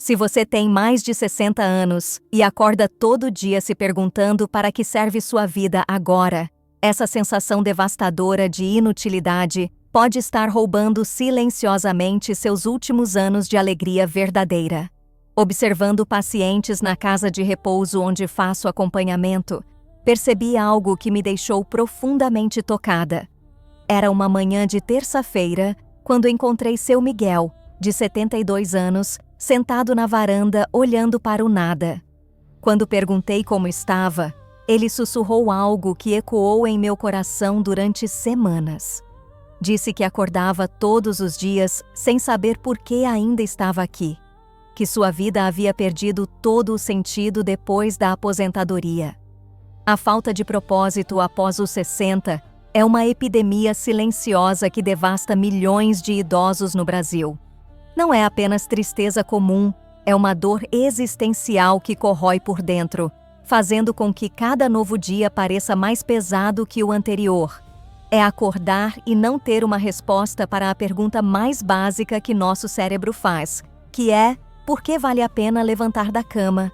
Se você tem mais de 60 anos e acorda todo dia se perguntando para que serve sua vida agora, essa sensação devastadora de inutilidade pode estar roubando silenciosamente seus últimos anos de alegria verdadeira. Observando pacientes na casa de repouso onde faço acompanhamento, percebi algo que me deixou profundamente tocada. Era uma manhã de terça-feira, quando encontrei seu Miguel, de 72 anos, sentado na varanda olhando para o nada. Quando perguntei como estava, ele sussurrou algo que ecoou em meu coração durante semanas. Disse que acordava todos os dias sem saber por que ainda estava aqui, que sua vida havia perdido todo o sentido depois da aposentadoria. A falta de propósito após os 60 é uma epidemia silenciosa que devasta milhões de idosos no Brasil. Não é apenas tristeza comum, é uma dor existencial que corrói por dentro, fazendo com que cada novo dia pareça mais pesado que o anterior. É acordar e não ter uma resposta para a pergunta mais básica que nosso cérebro faz, que é: por que vale a pena levantar da cama?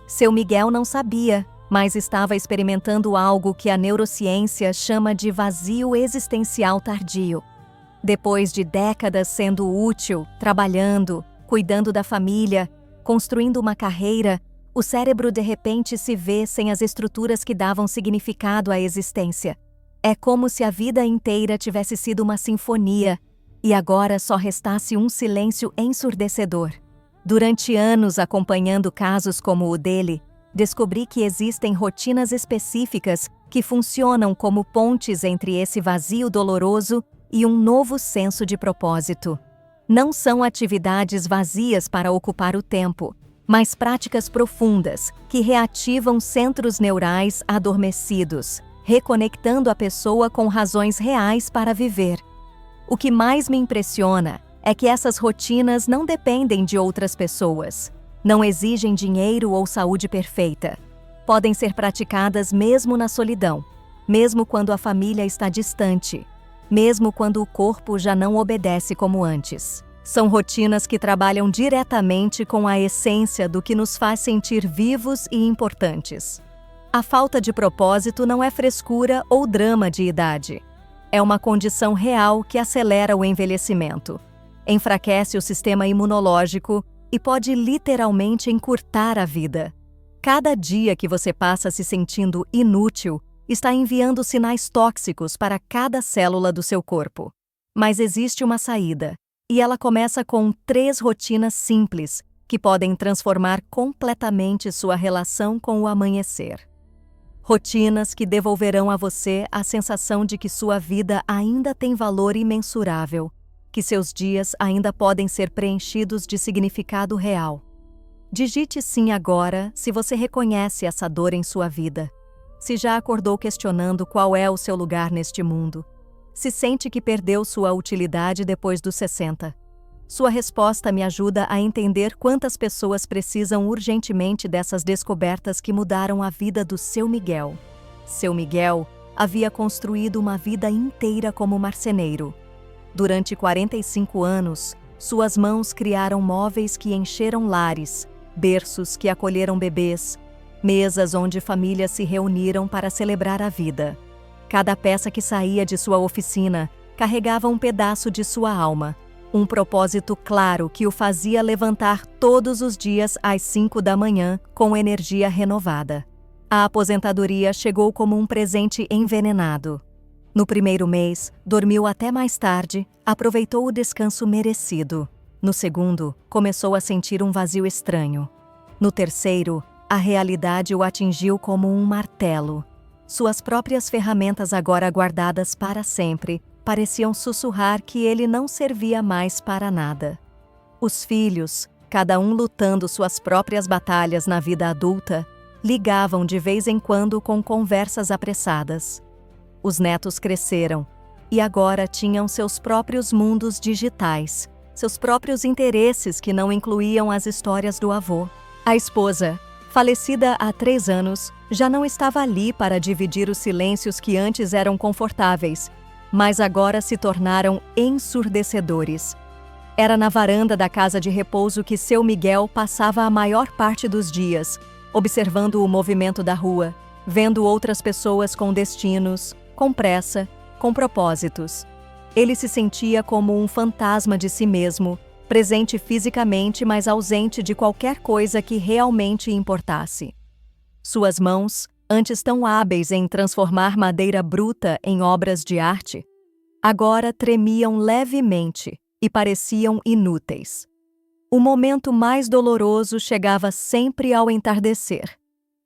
Seu Miguel não sabia, mas estava experimentando algo que a neurociência chama de vazio existencial tardio. Depois de décadas sendo útil, trabalhando, cuidando da família, construindo uma carreira, o cérebro de repente se vê sem as estruturas que davam significado à existência. É como se a vida inteira tivesse sido uma sinfonia e agora só restasse um silêncio ensurdecedor. Durante anos acompanhando casos como o dele, descobri que existem rotinas específicas que funcionam como pontes entre esse vazio doloroso e um novo senso de propósito. Não são atividades vazias para ocupar o tempo, mas práticas profundas que reativam centros neurais adormecidos, reconectando a pessoa com razões reais para viver. O que mais me impressiona é que essas rotinas não dependem de outras pessoas, não exigem dinheiro ou saúde perfeita. Podem ser praticadas mesmo na solidão, mesmo quando a família está distante, mesmo quando o corpo já não obedece como antes. São rotinas que trabalham diretamente com a essência do que nos faz sentir vivos e importantes. A falta de propósito não é frescura ou drama de idade. É uma condição real que acelera o envelhecimento, enfraquece o sistema imunológico e pode literalmente encurtar a vida. Cada dia que você passa se sentindo inútil está enviando sinais tóxicos para cada célula do seu corpo. Mas existe uma saída, e ela começa com 3 rotinas simples que podem transformar completamente sua relação com o amanhecer. Rotinas que devolverão a você a sensação de que sua vida ainda tem valor imensurável, que seus dias ainda podem ser preenchidos de significado real. Digite sim agora se você reconhece essa dor em sua vida. Se já acordou questionando qual é o seu lugar neste mundo. Se sente que perdeu sua utilidade depois dos 60. Sua resposta me ajuda a entender quantas pessoas precisam urgentemente dessas descobertas que mudaram a vida do seu Miguel. Seu Miguel havia construído uma vida inteira como marceneiro. Durante 45 anos, suas mãos criaram móveis que encheram lares, berços que acolheram bebês, mesas onde famílias se reuniram para celebrar a vida. Cada peça que saía de sua oficina carregava um pedaço de sua alma, um propósito claro que o fazia levantar todos os dias às 5 da manhã com energia renovada. A aposentadoria chegou como um presente envenenado. No primeiro mês, dormiu até mais tarde, aproveitou o descanso merecido. No segundo, começou a sentir um vazio estranho. No terceiro, a realidade o atingiu como um martelo. Suas próprias ferramentas, agora guardadas para sempre, pareciam sussurrar que ele não servia mais para nada. Os filhos, cada um lutando suas próprias batalhas na vida adulta, ligavam de vez em quando com conversas apressadas. Os netos cresceram e agora tinham seus próprios mundos digitais, seus próprios interesses que não incluíam as histórias do avô. A esposa, falecida há 3 anos, já não estava ali para dividir os silêncios que antes eram confortáveis, mas agora se tornaram ensurdecedores. Era na varanda da casa de repouso que seu Miguel passava a maior parte dos dias, observando o movimento da rua, vendo outras pessoas com destinos, com pressa, com propósitos. Ele se sentia como um fantasma de si mesmo, presente fisicamente, mas ausente de qualquer coisa que realmente importasse. Suas mãos, antes tão hábeis em transformar madeira bruta em obras de arte, agora tremiam levemente e pareciam inúteis. O momento mais doloroso chegava sempre ao entardecer.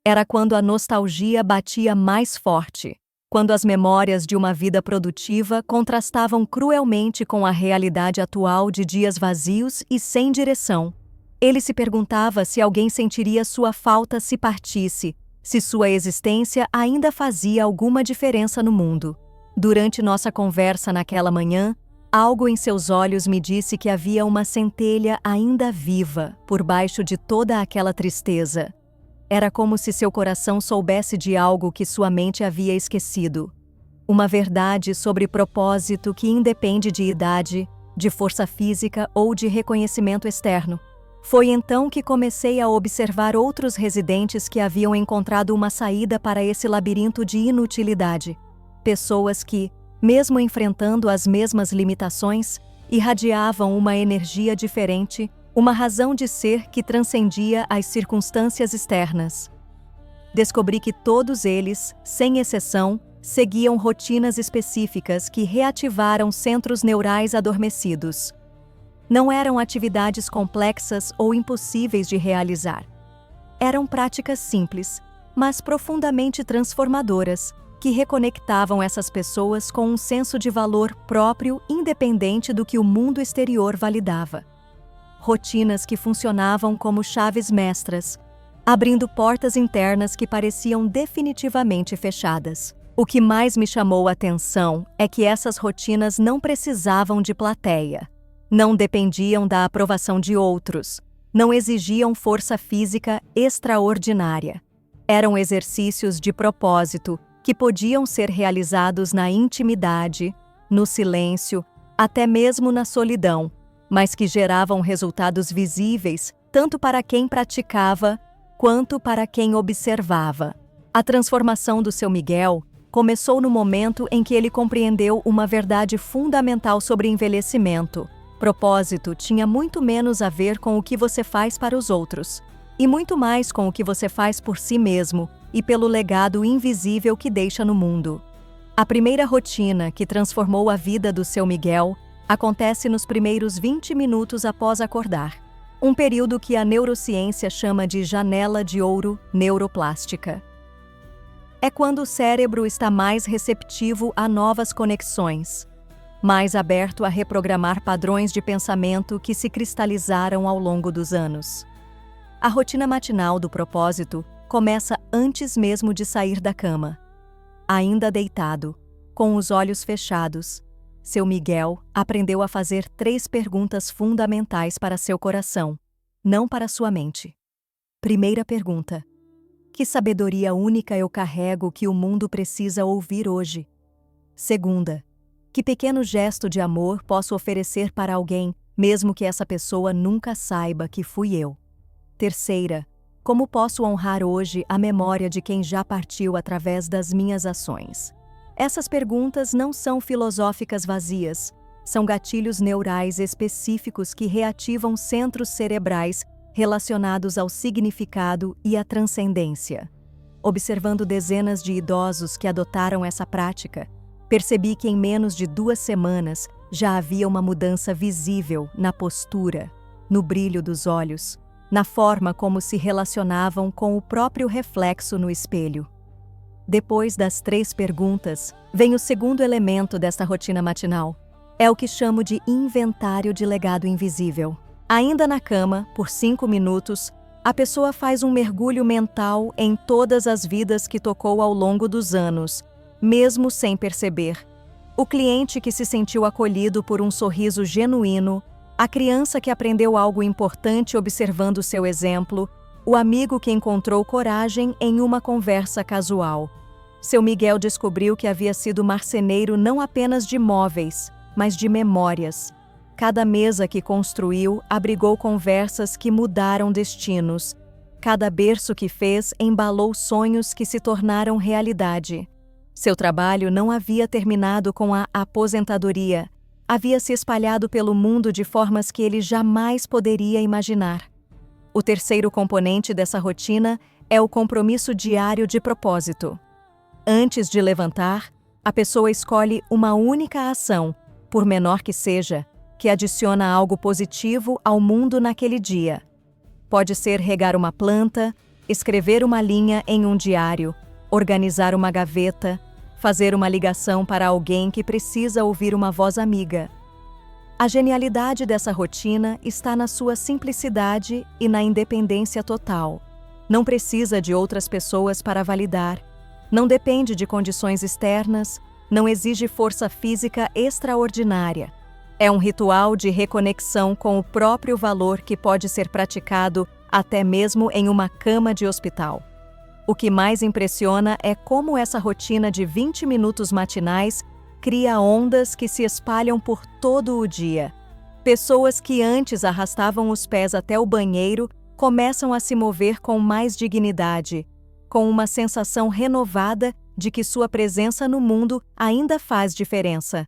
Era quando a nostalgia batia mais forte, quando as memórias de uma vida produtiva contrastavam cruelmente com a realidade atual de dias vazios e sem direção. Ele se perguntava se alguém sentiria sua falta se partisse, se sua existência ainda fazia alguma diferença no mundo. Durante nossa conversa naquela manhã, algo em seus olhos me disse que havia uma centelha ainda viva por baixo de toda aquela tristeza. Era como se seu coração soubesse de algo que sua mente havia esquecido. Uma verdade sobre propósito que independe de idade, de força física ou de reconhecimento externo. Foi então que comecei a observar outros residentes que haviam encontrado uma saída para esse labirinto de inutilidade. Pessoas que, mesmo enfrentando as mesmas limitações, irradiavam uma energia diferente, uma razão de ser que transcendia as circunstâncias externas. Descobri que todos eles, sem exceção, seguiam rotinas específicas que reativaram centros neurais adormecidos. Não eram atividades complexas ou impossíveis de realizar. Eram práticas simples, mas profundamente transformadoras, que reconectavam essas pessoas com um senso de valor próprio independente do que o mundo exterior validava. Rotinas que funcionavam como chaves mestras, abrindo portas internas que pareciam definitivamente fechadas. O que mais me chamou a atenção é que essas rotinas não precisavam de plateia, não dependiam da aprovação de outros, não exigiam força física extraordinária. Eram exercícios de propósito que podiam ser realizados na intimidade, no silêncio, até mesmo na solidão, mas que geravam resultados visíveis tanto para quem praticava quanto para quem observava. A transformação do seu Miguel começou no momento em que ele compreendeu uma verdade fundamental sobre envelhecimento. Propósito tinha muito menos a ver com o que você faz para os outros, e muito mais com o que você faz por si mesmo e pelo legado invisível que deixa no mundo. A primeira rotina que transformou a vida do seu Miguel acontece nos primeiros 20 minutos após acordar, um período que a neurociência chama de janela de ouro neuroplástica. É quando o cérebro está mais receptivo a novas conexões, mais aberto a reprogramar padrões de pensamento que se cristalizaram ao longo dos anos. A rotina matinal do propósito começa antes mesmo de sair da cama. Ainda deitado, com os olhos fechados, seu Miguel aprendeu a fazer 3 perguntas fundamentais para seu coração, não para sua mente. Primeira pergunta: que sabedoria única eu carrego que o mundo precisa ouvir hoje? Segunda: que pequeno gesto de amor posso oferecer para alguém, mesmo que essa pessoa nunca saiba que fui eu? Terceira: como posso honrar hoje a memória de quem já partiu através das minhas ações? Essas perguntas não são filosóficas vazias, são gatilhos neurais específicos que reativam centros cerebrais relacionados ao significado e à transcendência. Observando dezenas de idosos que adotaram essa prática, percebi que em menos de 2 semanas já havia uma mudança visível na postura, no brilho dos olhos, na forma como se relacionavam com o próprio reflexo no espelho. Depois das 3 perguntas, vem o segundo elemento desta rotina matinal. É o que chamo de inventário de legado invisível. Ainda na cama, por 5 minutos, a pessoa faz um mergulho mental em todas as vidas que tocou ao longo dos anos, mesmo sem perceber. O cliente que se sentiu acolhido por um sorriso genuíno, a criança que aprendeu algo importante observando seu exemplo, o amigo que encontrou coragem em uma conversa casual. Seu Miguel descobriu que havia sido marceneiro não apenas de móveis, mas de memórias. Cada mesa que construiu abrigou conversas que mudaram destinos. Cada berço que fez embalou sonhos que se tornaram realidade. Seu trabalho não havia terminado com a aposentadoria. Havia se espalhado pelo mundo de formas que ele jamais poderia imaginar. O terceiro componente dessa rotina é o compromisso diário de propósito. Antes de levantar, a pessoa escolhe uma única ação, por menor que seja, que adiciona algo positivo ao mundo naquele dia. Pode ser regar uma planta, escrever uma linha em um diário, organizar uma gaveta, fazer uma ligação para alguém que precisa ouvir uma voz amiga. A genialidade dessa rotina está na sua simplicidade e na independência total. Não precisa de outras pessoas para validar, não depende de condições externas, não exige força física extraordinária. É um ritual de reconexão com o próprio valor que pode ser praticado até mesmo em uma cama de hospital. O que mais impressiona é como essa rotina de 20 minutos matinais cria ondas que se espalham por todo o dia. Pessoas que antes arrastavam os pés até o banheiro começam a se mover com mais dignidade, com uma sensação renovada de que sua presença no mundo ainda faz diferença.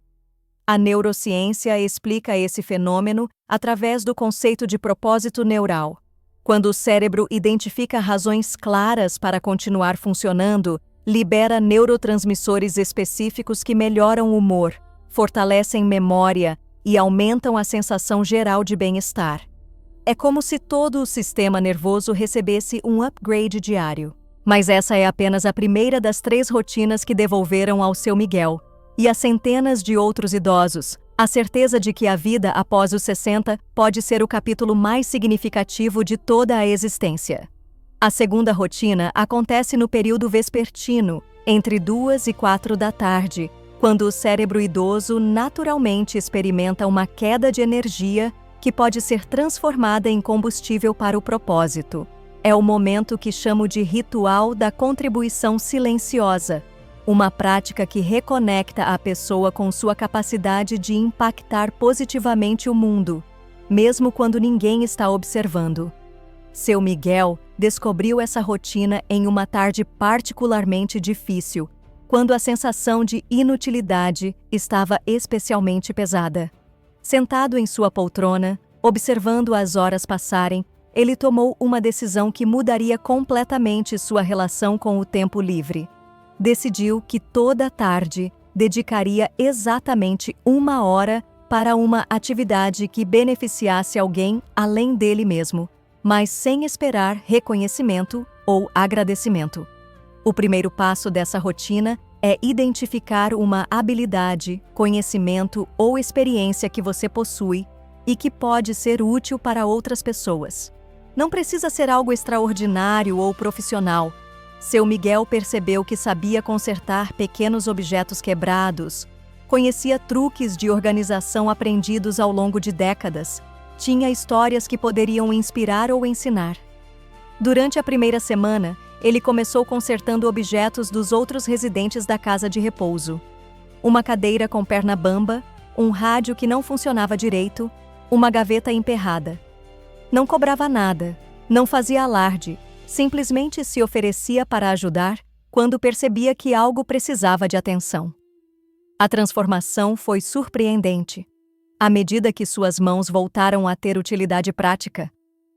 A neurociência explica esse fenômeno através do conceito de propósito neural. Quando o cérebro identifica razões claras para continuar funcionando, libera neurotransmissores específicos que melhoram o humor, fortalecem memória e aumentam a sensação geral de bem-estar. É como se todo o sistema nervoso recebesse um upgrade diário. Mas essa é apenas a primeira das 3 rotinas que devolveram ao seu Miguel, e a centenas de outros idosos, a certeza de que a vida após os 60 pode ser o capítulo mais significativo de toda a existência. A segunda rotina acontece no período vespertino, entre 2 e 4 da tarde, quando o cérebro idoso naturalmente experimenta uma queda de energia que pode ser transformada em combustível para o propósito. É o momento que chamo de ritual da contribuição silenciosa, uma prática que reconecta a pessoa com sua capacidade de impactar positivamente o mundo, mesmo quando ninguém está observando. Seu Miguel descobriu essa rotina em uma tarde particularmente difícil, quando a sensação de inutilidade estava especialmente pesada. Sentado em sua poltrona, observando as horas passarem, ele tomou uma decisão que mudaria completamente sua relação com o tempo livre. Decidiu que toda tarde dedicaria exatamente 1 hora para uma atividade que beneficiasse alguém além dele mesmo, mas sem esperar reconhecimento ou agradecimento. O primeiro passo dessa rotina é identificar uma habilidade, conhecimento ou experiência que você possui e que pode ser útil para outras pessoas. Não precisa ser algo extraordinário ou profissional. Seu Miguel percebeu que sabia consertar pequenos objetos quebrados, conhecia truques de organização aprendidos ao longo de décadas, tinha histórias que poderiam inspirar ou ensinar. Durante a primeira semana, ele começou consertando objetos dos outros residentes da casa de repouso. Uma cadeira com perna bamba, um rádio que não funcionava direito, uma gaveta emperrada. Não cobrava nada, não fazia alarde, simplesmente se oferecia para ajudar quando percebia que algo precisava de atenção. A transformação foi surpreendente. À medida que suas mãos voltaram a ter utilidade prática,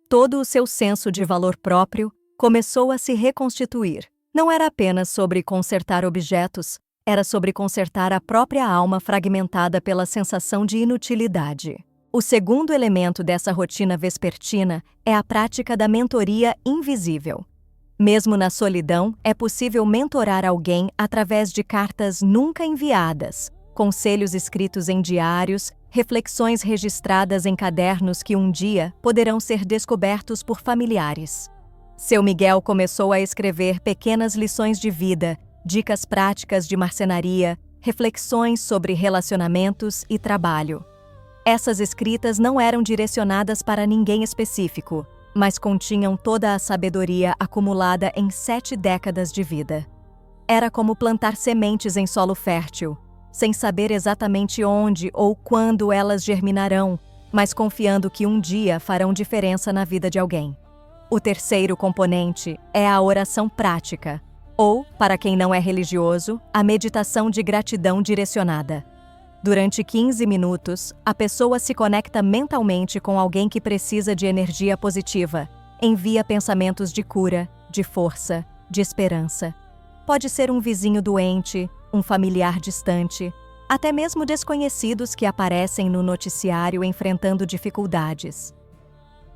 todo o seu senso de valor próprio começou a se reconstituir. Não era apenas sobre consertar objetos, era sobre consertar a própria alma fragmentada pela sensação de inutilidade. O segundo elemento dessa rotina vespertina é a prática da mentoria invisível. Mesmo na solidão, é possível mentorar alguém através de cartas nunca enviadas, conselhos escritos em diários, reflexões registradas em cadernos que um dia poderão ser descobertos por familiares. Seu Miguel começou a escrever pequenas lições de vida, dicas práticas de marcenaria, reflexões sobre relacionamentos e trabalho. Essas escritas não eram direcionadas para ninguém específico, mas continham toda a sabedoria acumulada em 7 décadas de vida. Era como plantar sementes em solo fértil, sem saber exatamente onde ou quando elas germinarão, mas confiando que um dia farão diferença na vida de alguém. O terceiro componente é a oração prática, ou, para quem não é religioso, a meditação de gratidão direcionada. Durante 15 minutos, a pessoa se conecta mentalmente com alguém que precisa de energia positiva, envia pensamentos de cura, de força, de esperança. Pode ser um vizinho doente, um familiar distante, até mesmo desconhecidos que aparecem no noticiário enfrentando dificuldades.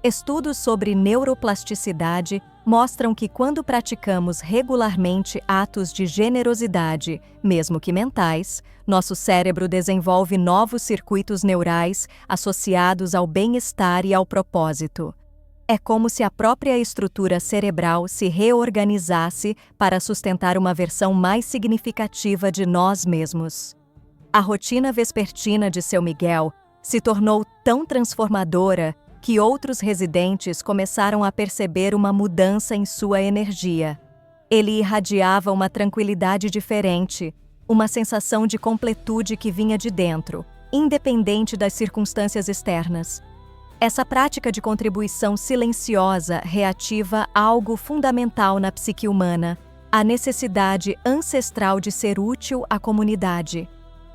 Estudos sobre neuroplasticidade mostram que quando praticamos regularmente atos de generosidade, mesmo que mentais, nosso cérebro desenvolve novos circuitos neurais associados ao bem-estar e ao propósito. É como se a própria estrutura cerebral se reorganizasse para sustentar uma versão mais significativa de nós mesmos. A rotina vespertina de Seu Miguel se tornou tão transformadora que outros residentes começaram a perceber uma mudança em sua energia. Ele irradiava uma tranquilidade diferente, uma sensação de completude que vinha de dentro, independente das circunstâncias externas. Essa prática de contribuição silenciosa reativa algo fundamental na psique humana, a necessidade ancestral de ser útil à comunidade.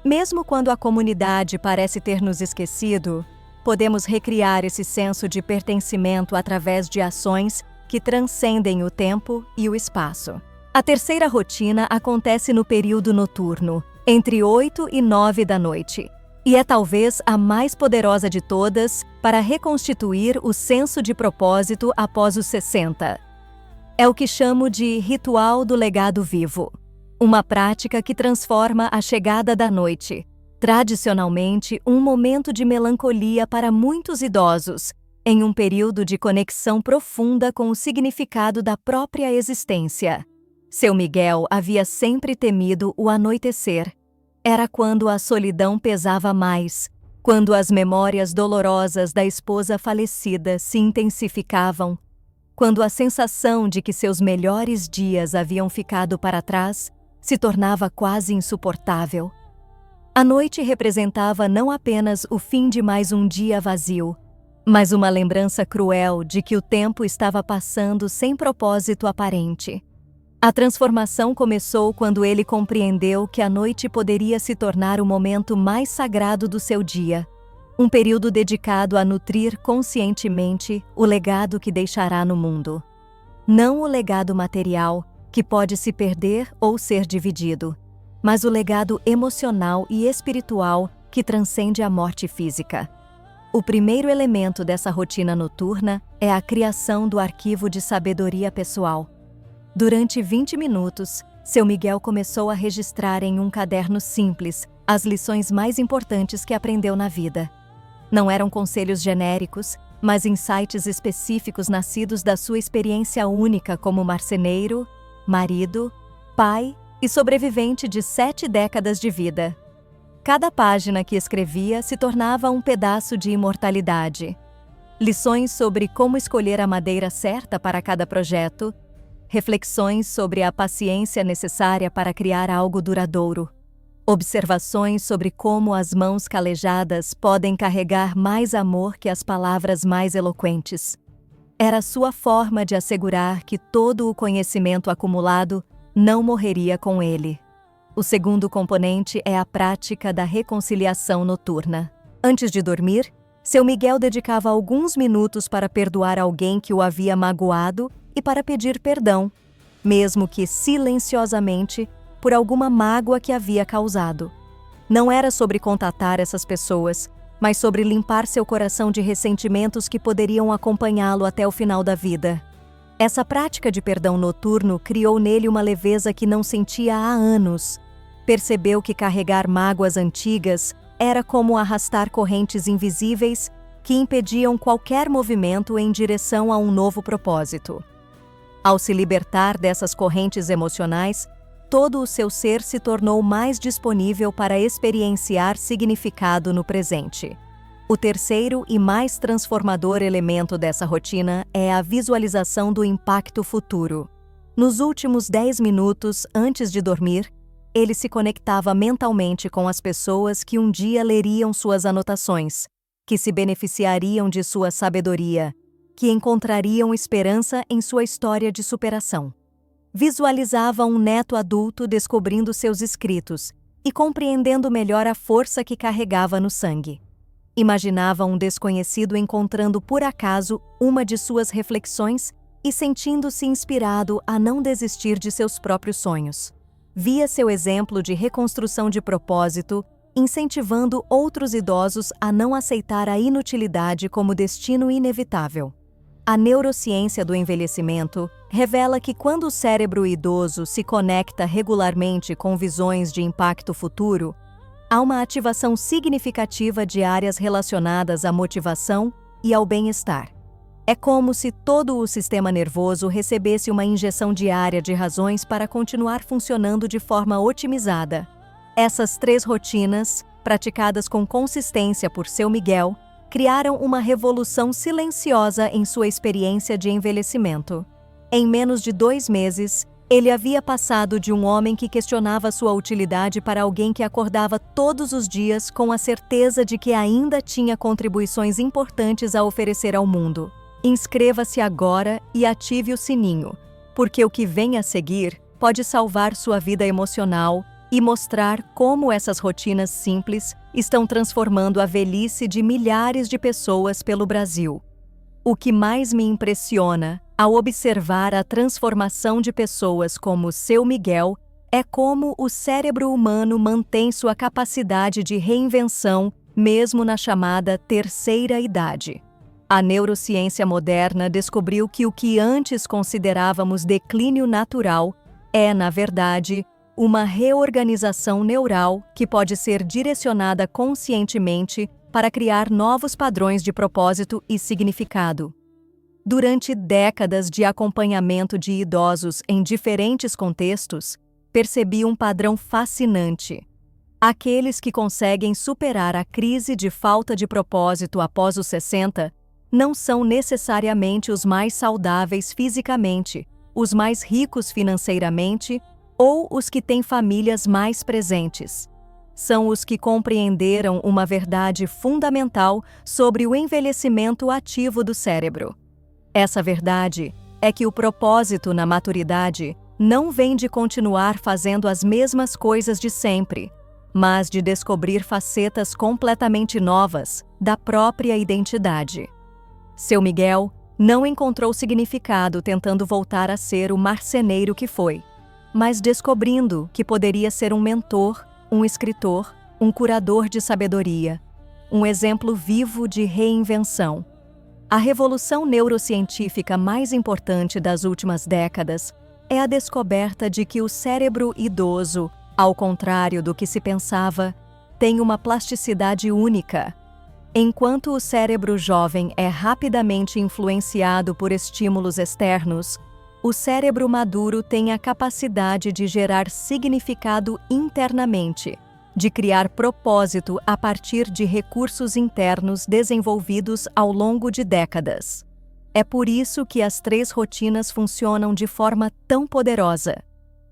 Mesmo quando a comunidade parece ter nos esquecido, podemos recriar esse senso de pertencimento através de ações que transcendem o tempo e o espaço. A terceira rotina acontece no período noturno, entre 8 e 9 da noite, e é talvez a mais poderosa de todas para reconstituir o senso de propósito após os 60. É o que chamo de ritual do legado vivo, uma prática que transforma a chegada da noite, tradicionalmente um momento de melancolia para muitos idosos, em um período de conexão profunda com o significado da própria existência. Seu Miguel havia sempre temido o anoitecer. Era quando a solidão pesava mais, quando as memórias dolorosas da esposa falecida se intensificavam, quando a sensação de que seus melhores dias haviam ficado para trás se tornava quase insuportável. A noite representava não apenas o fim de mais um dia vazio, mas uma lembrança cruel de que o tempo estava passando sem propósito aparente. A transformação começou quando ele compreendeu que a noite poderia se tornar o momento mais sagrado do seu dia, um período dedicado a nutrir conscientemente o legado que deixará no mundo. Não o legado material, que pode se perder ou ser dividido, mas o legado emocional e espiritual que transcende a morte física. O primeiro elemento dessa rotina noturna é a criação do arquivo de sabedoria pessoal. Durante 20 minutos, Seu Miguel começou a registrar em um caderno simples as lições mais importantes que aprendeu na vida. Não eram conselhos genéricos, mas insights específicos nascidos da sua experiência única como marceneiro, marido, pai e sobrevivente de 7 décadas de vida. Cada página que escrevia se tornava um pedaço de imortalidade. Lições sobre como escolher a madeira certa para cada projeto, reflexões sobre a paciência necessária para criar algo duradouro, observações sobre como as mãos calejadas podem carregar mais amor que as palavras mais eloquentes. Era sua forma de assegurar que todo o conhecimento acumulado não morreria com ele. O segundo componente é a prática da reconciliação noturna. Antes de dormir, Seu Miguel dedicava alguns minutos para perdoar alguém que o havia magoado e para pedir perdão, mesmo que silenciosamente, por alguma mágoa que havia causado. Não era sobre contatar essas pessoas, mas sobre limpar seu coração de ressentimentos que poderiam acompanhá-lo até o final da vida. Essa prática de perdão noturno criou nele uma leveza que não sentia há anos. Percebeu que carregar mágoas antigas era como arrastar correntes invisíveis que impediam qualquer movimento em direção a um novo propósito. Ao se libertar dessas correntes emocionais, todo o seu ser se tornou mais disponível para experienciar significado no presente. O terceiro e mais transformador elemento dessa rotina é a visualização do impacto futuro. Nos últimos 10 minutos antes de dormir, ele se conectava mentalmente com as pessoas que um dia leriam suas anotações, que se beneficiariam de sua sabedoria, que encontrariam esperança em sua história de superação. Visualizava um neto adulto descobrindo seus escritos e compreendendo melhor a força que carregava no sangue. Imaginava um desconhecido encontrando por acaso uma de suas reflexões e sentindo-se inspirado a não desistir de seus próprios sonhos. Via seu exemplo de reconstrução de propósito, incentivando outros idosos a não aceitar a inutilidade como destino inevitável. A neurociência do envelhecimento revela que quando o cérebro idoso se conecta regularmente com visões de impacto futuro, há uma ativação significativa de áreas relacionadas à motivação e ao bem-estar. É como se todo o sistema nervoso recebesse uma injeção diária de razões para continuar funcionando de forma otimizada. Essas 3 rotinas, praticadas com consistência por seu Miguel, criaram uma revolução silenciosa em sua experiência de envelhecimento. Em menos de 2 meses, ele havia passado de um homem que questionava sua utilidade para alguém que acordava todos os dias com a certeza de que ainda tinha contribuições importantes a oferecer ao mundo. Inscreva-se agora e ative o sininho, porque o que vem a seguir pode salvar sua vida emocional e mostrar como essas rotinas simples estão transformando a velhice de milhares de pessoas pelo Brasil. O que mais me impressiona ao observar a transformação de pessoas como seu Miguel é como o cérebro humano mantém sua capacidade de reinvenção mesmo na chamada terceira idade. A neurociência moderna descobriu que o que antes considerávamos declínio natural é, na verdade, uma reorganização neural que pode ser direcionada conscientemente para criar novos padrões de propósito e significado. Durante décadas de acompanhamento de idosos em diferentes contextos, percebi um padrão fascinante. Aqueles que conseguem superar a crise de falta de propósito após os 60 não são necessariamente os mais saudáveis fisicamente, os mais ricos financeiramente ou os que têm famílias mais presentes. São os que compreenderam uma verdade fundamental sobre o envelhecimento ativo do cérebro. Essa verdade é que o propósito na maturidade não vem de continuar fazendo as mesmas coisas de sempre, mas de descobrir facetas completamente novas da própria identidade. Seu Miguel não encontrou significado tentando voltar a ser o marceneiro que foi, mas descobrindo que poderia ser um mentor, um escritor, um curador de sabedoria, um exemplo vivo de reinvenção. A revolução neurocientífica mais importante das últimas décadas é a descoberta de que o cérebro idoso, ao contrário do que se pensava, tem uma plasticidade única. Enquanto o cérebro jovem é rapidamente influenciado por estímulos externos, o cérebro maduro tem a capacidade de gerar significado internamente, de criar propósito a partir de recursos internos desenvolvidos ao longo de décadas. É por isso que as 3 rotinas funcionam de forma tão poderosa.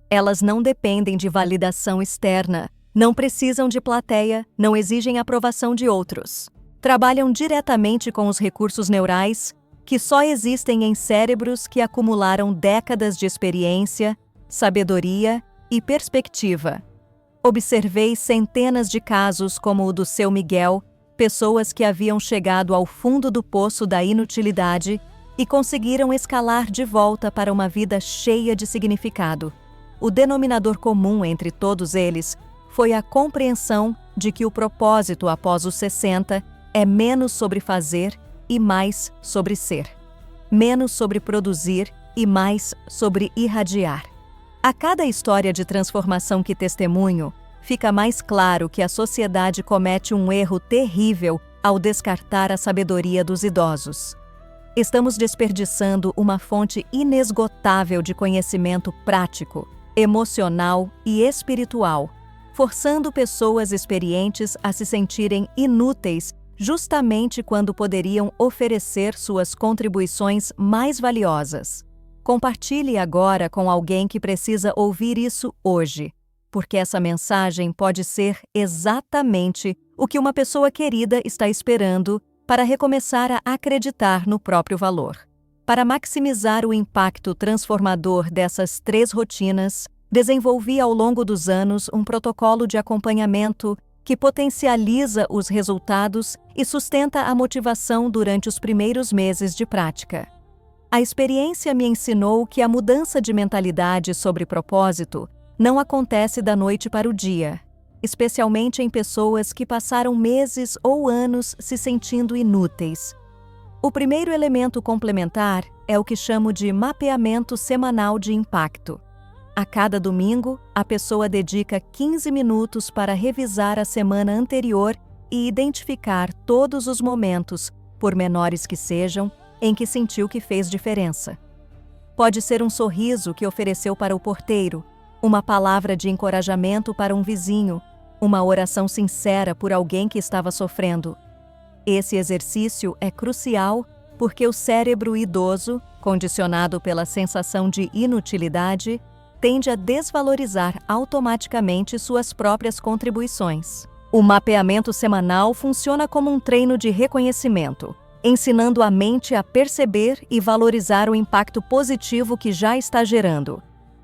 Elas não dependem de validação externa, não precisam de plateia, não exigem aprovação de outros. Trabalham diretamente com os recursos neurais que só existem em cérebros que acumularam décadas de experiência, sabedoria e perspectiva. Observei centenas de casos como o do seu Miguel, pessoas que haviam chegado ao fundo do poço da inutilidade e conseguiram escalar de volta para uma vida cheia de significado. O denominador comum entre todos eles foi a compreensão de que o propósito após os 60 é menos sobre fazer e mais sobre ser. Menos sobre produzir e mais sobre irradiar. A cada história de transformação que testemunho, fica mais claro que a sociedade comete um erro terrível ao descartar a sabedoria dos idosos. Estamos desperdiçando uma fonte inesgotável de conhecimento prático, emocional e espiritual, forçando pessoas experientes a se sentirem inúteis justamente quando poderiam oferecer suas contribuições mais valiosas. Compartilhe agora com alguém que precisa ouvir isso hoje. porque essa mensagem pode ser exatamente o que uma pessoa querida está esperando para recomeçar a acreditar no próprio valor. Para maximizar o impacto transformador dessas 3 rotinas, desenvolvi ao longo dos anos um protocolo de acompanhamento que potencializa os resultados e sustenta a motivação durante os primeiros meses de prática. A experiência me ensinou que a mudança de mentalidade sobre propósito não acontece da noite para o dia, especialmente em pessoas que passaram meses ou anos se sentindo inúteis. O primeiro elemento complementar é o que chamo de mapeamento semanal de impacto. A cada domingo, a pessoa dedica 15 minutos para revisar a semana anterior e identificar todos os momentos, por menores que sejam, em que sentiu que fez diferença. Pode ser um sorriso que ofereceu para o porteiro, uma palavra de encorajamento para um vizinho, uma oração sincera por alguém que estava sofrendo. Esse exercício é crucial porque o cérebro idoso, condicionado pela sensação de inutilidade, tende a desvalorizar automaticamente suas próprias contribuições. O mapeamento semanal funciona como um treino de reconhecimento, ensinando a mente a perceber e valorizar o impacto positivo que já está gerando,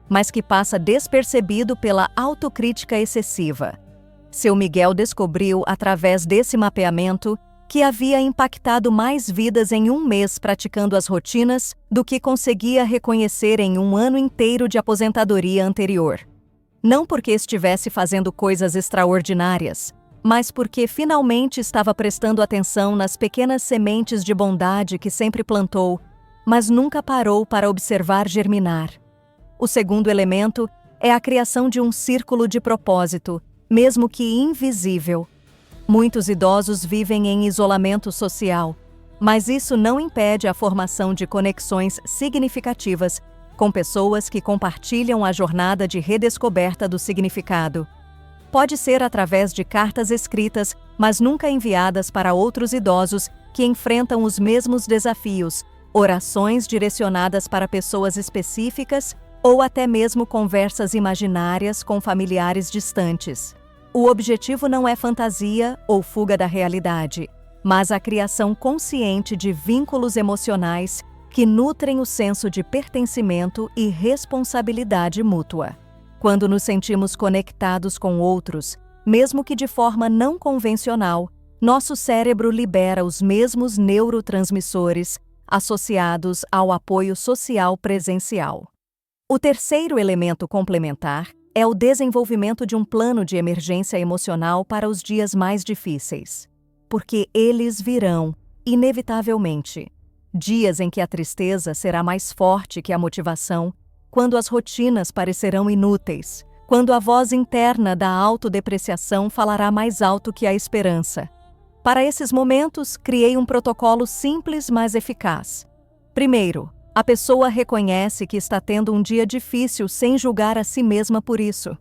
mas que passa despercebido pela autocrítica excessiva. Seu Miguel descobriu, através desse mapeamento, que havia impactado mais vidas em um mês praticando as rotinas do que conseguia reconhecer em um ano inteiro de aposentadoria anterior. Não porque estivesse fazendo coisas extraordinárias, mas porque finalmente estava prestando atenção nas pequenas sementes de bondade que sempre plantou, mas nunca parou para observar germinar. O segundo elemento é a criação de um círculo de propósito, mesmo que invisível. Muitos idosos vivem em isolamento social, mas isso não impede a formação de conexões significativas com pessoas que compartilham a jornada de redescoberta do significado. Pode ser através de cartas escritas, mas nunca enviadas para outros idosos que enfrentam os mesmos desafios, orações direcionadas para pessoas específicas ou até mesmo conversas imaginárias com familiares distantes. O objetivo não é fantasia ou fuga da realidade, mas a criação consciente de vínculos emocionais que nutrem o senso de pertencimento e responsabilidade mútua. Quando nos sentimos conectados com outros, mesmo que de forma não convencional, nosso cérebro libera os mesmos neurotransmissores associados ao apoio social presencial. O terceiro elemento complementar é o desenvolvimento de um plano de emergência emocional para os dias mais difíceis. Porque eles virão, inevitavelmente. Dias em que a tristeza será mais forte que a motivação, quando as rotinas parecerão inúteis, quando a voz interna da autodepreciação falará mais alto que a esperança. Para esses momentos, criei um protocolo simples, mas eficaz. Primeiro, a pessoa reconhece que está tendo um dia difícil sem julgar a si mesma por isso.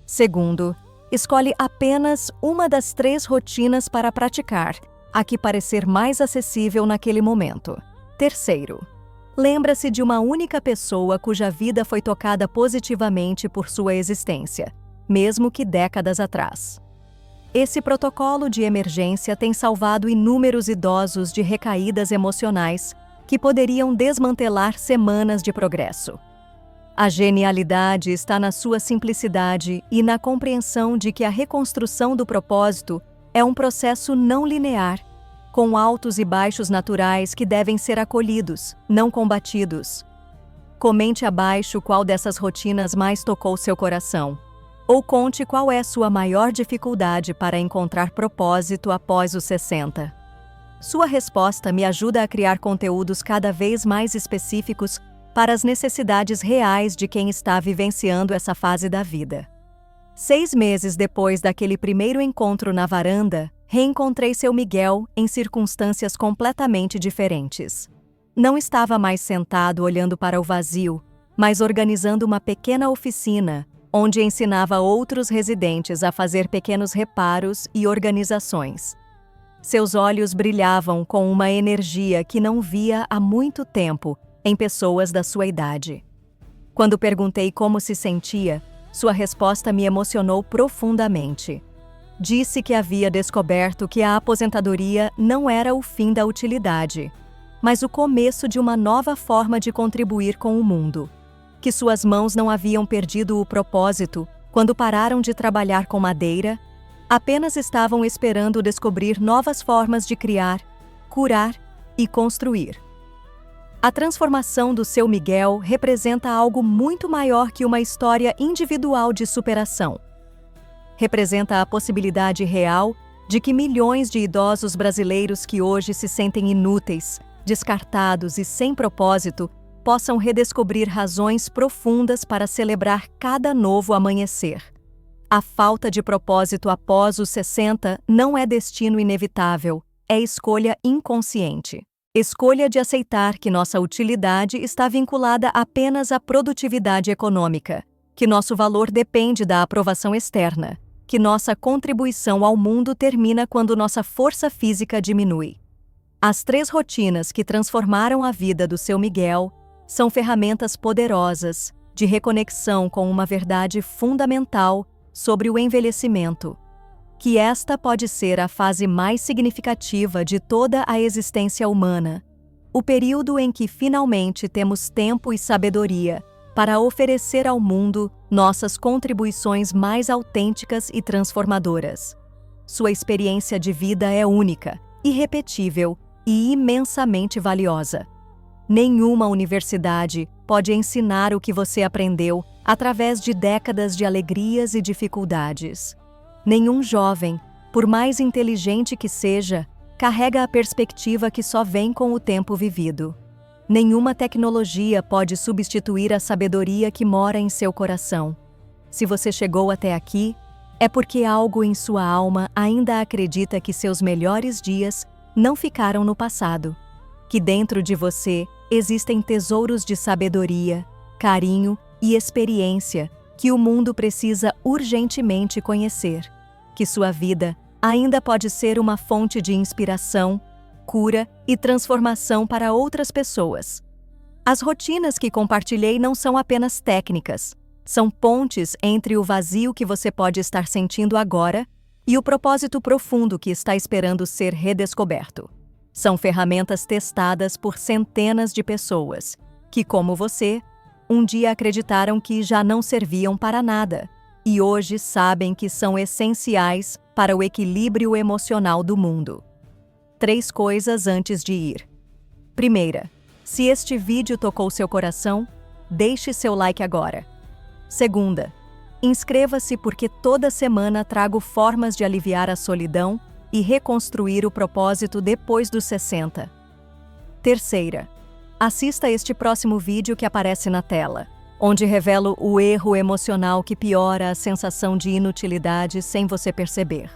Segundo, escolhe apenas uma das 3 rotinas para praticar, a que parecer mais acessível naquele momento. Terceiro, lembra-se de uma única pessoa cuja vida foi tocada positivamente por sua existência, mesmo que décadas atrás. Esse protocolo de emergência tem salvado inúmeros idosos de recaídas emocionais que poderiam desmantelar semanas de progresso. A genialidade está na sua simplicidade e na compreensão de que a reconstrução do propósito é um processo não linear, com altos e baixos naturais que devem ser acolhidos, não combatidos. Comente abaixo qual dessas rotinas mais tocou seu coração, ou conte qual é sua maior dificuldade para encontrar propósito após os 60. Sua resposta me ajuda a criar conteúdos cada vez mais específicos para as necessidades reais de quem está vivenciando essa fase da vida. 6 meses depois daquele primeiro encontro na varanda, reencontrei seu Miguel em circunstâncias completamente diferentes. Não estava mais sentado olhando para o vazio, mas organizando uma pequena oficina, onde ensinava outros residentes a fazer pequenos reparos e organizações. Seus olhos brilhavam com uma energia que não via há muito tempo em pessoas da sua idade. Quando perguntei como se sentia, Sua resposta me emocionou profundamente. Disse que havia descoberto que a aposentadoria não era o fim da utilidade, mas o começo de uma nova forma de contribuir com o mundo. Que suas mãos não haviam perdido o propósito quando pararam de trabalhar com madeira, apenas estavam esperando descobrir novas formas de criar, curar e construir. A transformação do seu Miguel representa algo muito maior que uma história individual de superação. Representa a possibilidade real de que milhões de idosos brasileiros que hoje se sentem inúteis, descartados e sem propósito possam redescobrir razões profundas para celebrar cada novo amanhecer. A falta de propósito após os 60 não é destino inevitável, é escolha inconsciente. Escolha de aceitar que nossa utilidade está vinculada apenas à produtividade econômica, que nosso valor depende da aprovação externa, que nossa contribuição ao mundo termina quando nossa força física diminui. As 3 rotinas que transformaram a vida do seu Miguel são ferramentas poderosas de reconexão com uma verdade fundamental sobre o envelhecimento, que esta pode ser a fase mais significativa de toda a existência humana, o período em que finalmente temos tempo e sabedoria para oferecer ao mundo nossas contribuições mais autênticas e transformadoras. Sua experiência de vida é única, irrepetível e imensamente valiosa. Nenhuma universidade pode ensinar o que você aprendeu através de décadas de alegrias e dificuldades. Nenhum jovem, por mais inteligente que seja, carrega a perspectiva que só vem com o tempo vivido. Nenhuma tecnologia pode substituir a sabedoria que mora em seu coração. Se você chegou até aqui, é porque algo em sua alma ainda acredita que seus melhores dias não ficaram no passado, que dentro de você existem tesouros de sabedoria, carinho e experiência que o mundo precisa urgentemente conhecer, que sua vida ainda pode ser uma fonte de inspiração, cura e transformação para outras pessoas. As rotinas que compartilhei não são apenas técnicas, são pontes entre o vazio que você pode estar sentindo agora e o propósito profundo que está esperando ser redescoberto. São ferramentas testadas por centenas de pessoas que, como você, um dia acreditaram que já não serviam para nada e hoje sabem que são essenciais para o equilíbrio emocional do mundo. 3 coisas antes de ir. Primeira, se este vídeo tocou seu coração, deixe seu like agora. Segunda, inscreva-se porque toda semana trago formas de aliviar a solidão e reconstruir o propósito depois dos 60. Terceira, assista este próximo vídeo que aparece na tela, onde revelo o erro emocional que piora a sensação de inutilidade sem você perceber.